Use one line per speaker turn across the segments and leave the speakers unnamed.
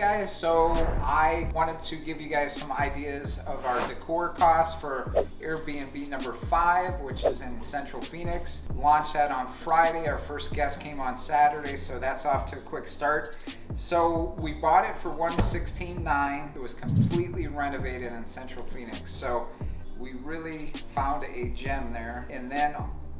guys, so I wanted to give you guys some ideas of our decor costs for Airbnb number 5, which is in Central Phoenix. Launched that on Friday. Our first guest came on Saturday, so that's off to a quick start. So we bought it for $116,900. It was completely renovated in Central Phoenix, so we really found a gem there. And then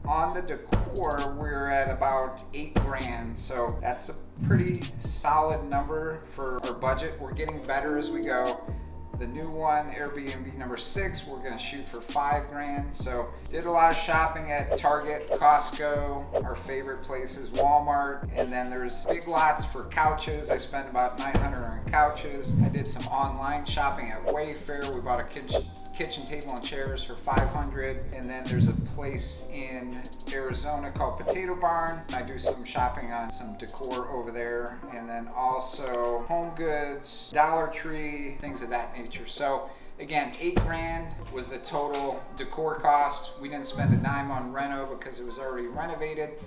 on the decor, we're at about $8,000, so that's a pretty solid number for our budget. We're getting better as we go. The new one, Airbnb number 6, we're gonna shoot for $5,000. So did a lot of shopping at Target, Costco, our favorite places, Walmart, and then there's big lots for couches. I spent about $900 on couches. I did some online shopping at Wayfair. We bought a kitchen table and chairs for $500. And then there's a place in Arizona called Potato Barn. I do some shopping on some decor over there. And then also Home Goods, Dollar Tree, things of that nature. So again, $8,000 was the total decor cost. We didn't spend a dime on reno because it was already renovated.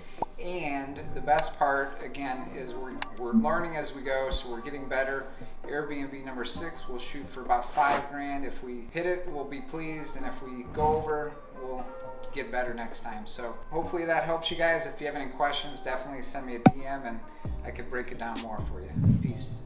And the best part, again, is we're learning as we go, so we're getting better. Airbnb number 6, we'll shoot for about $5,000. If we hit it, we'll be pleased, and if we go over, we'll get better next time. So hopefully that helps you guys. If you have any questions, definitely send me a DM and I could break it down more for you. Peace.